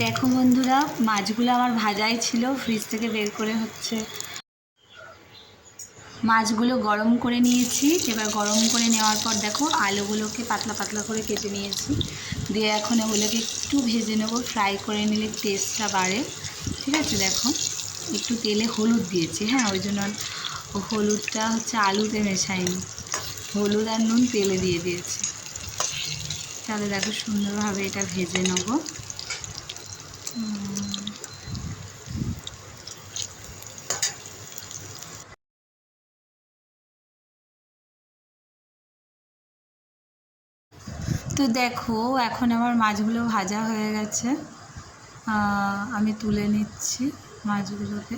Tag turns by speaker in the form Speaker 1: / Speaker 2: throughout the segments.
Speaker 1: দেখো বন্ধুরা, মাছগুলো আমার ভাজাই ছিল, ফ্রিজ থেকে বের করে হচ্ছে মাছগুলো গরম করে নিয়েছি। এবার গরম করে নেওয়ার পর দেখো আলুগুলোকে পাতলা পাতলা করে কেটে নিয়েছি, দিয়ে এখন এগুলোকে একটু ভেজে নেবো। ফ্রাই করে নিলে টেস্টটা বাড়ে। ঠিক আছে, দেখো একটু তেলে হলুদ দিয়েছি, হ্যাঁ ওই জন্য হলুদটা হচ্ছে আলুতে মেশাইনি, হলুদ আর নুন তেলে দিয়ে দিয়েছি। তাহলে দেখো সুন্দরভাবে এটা ভেজে নেবো। তো দেখো এখন আমার মাছগুলো ভাজা হয়ে গেছে, আমি তুলে নিচ্ছি মাছগুলোকে।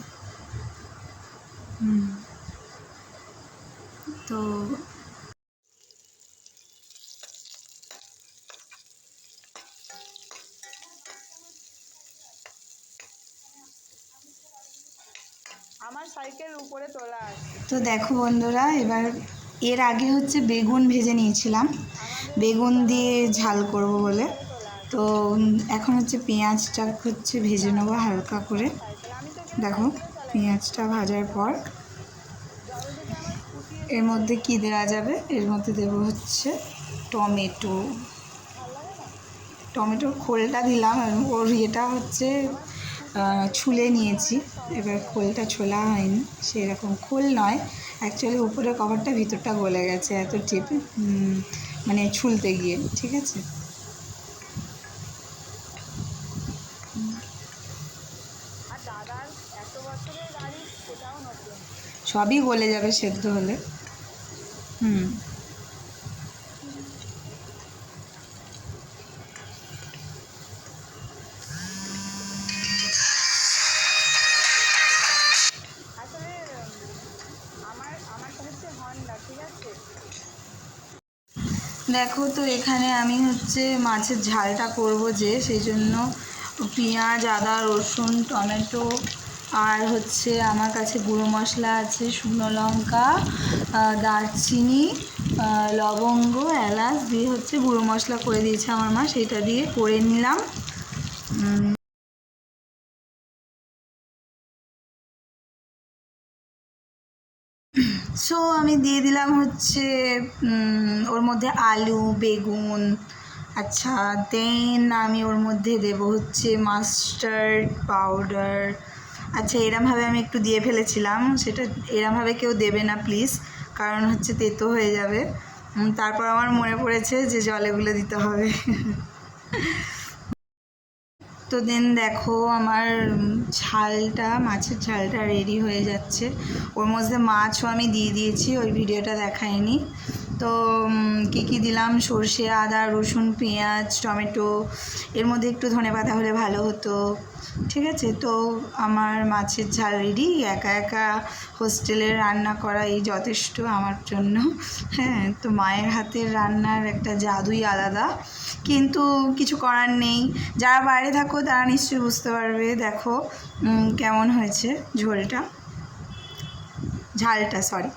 Speaker 1: তো
Speaker 2: আমার সাইকেল উপরে তোলা আছে।
Speaker 1: তো দেখো বন্ধুরা, এবার এর আগে হচ্ছে বেগুন ভেজে নিয়েছিলাম, বেগুন দিয়ে ঝাল করব বলে। তো এখন হচ্ছে পেঁয়াজটা হচ্ছে ভেজে নেবো হালকা করে। দেখো পেঁয়াজটা ভাজার পর এর মধ্যে কি দেওয়া যাবে, এর মধ্যে দেবো হচ্ছে টমেটো। টমেটোর খোলটা দিলাম, ওর ইয়েটা হচ্ছে ছুলে নিয়েছি। এবার খোলটা ছোলা হয়নি, সেরকম খোল নয় অ্যাকচুয়ালি, উপরে কভারটা ভিতরটা গলে গেছে এত চেপে মানে ছুলতে গিয়ে। ঠিক আছে, সবই গলে যাবে সেদ্ধ হলে। দেখো তো এখানে আমি হচ্ছে মাছের ঝালটা করব, যে সেই জন্য পেঁয়াজ, আদা, রসুন, টমেটো আর হচ্ছে আমার কাছে গুঁড়ো মশলা আছে, শুকনো লঙ্কা, দারচিনি, লবঙ্গ, এলাচ দিয়ে হচ্ছে গুঁড়ো মশলা করে দিয়েছে আমার মা, সেটা দিয়ে করে নিলাম। সো আমি দিয়ে দিলাম হচ্ছে ওর মধ্যে আলু, বেগুন। আচ্ছা, দেন আমি ওর মধ্যে দেব হচ্ছে মাস্টার্ড পাউডার। আচ্ছা, এরমভাবে আমি একটু দিয়ে ফেলেছিলাম, সেটা এরমভাবে কেউ দেবে না প্লিজ, কারণ হচ্ছে তেতো হয়ে যাবে। তারপর আমার মনে পড়েছে যে জলে গুলে দিতে হবে। তো দেন দেখো আমার ঝালটা, মাছের ঝালটা রেডি হয়ে যাচ্ছে। ওর মধ্যে মাছও আমি দিয়ে দিয়েছি, ওই ভিডিওটা দেখায়নি। তো কী কী দিলাম, সর্ষে, আদা, রসুন, পেঁয়াজ, টমেটো, এর মধ্যে একটু ধনেপাতা হলে ভালো হতো। ঠিক আছে, তো আমার মাছের ঝাল রেডি। একা একা হোস্টেলে রান্না করা এই যথেষ্ট আমার জন্য। হ্যাঁ, তো মায়ের হাতের রান্নার একটা জাদুই আলাদা, কিন্তু কিছু করার নেই। যারা বাইরে থাকো তারা নিশ্চয়ই বুঝতে পারবে। দেখো কেমন হয়েছে ঝালটা, সরি।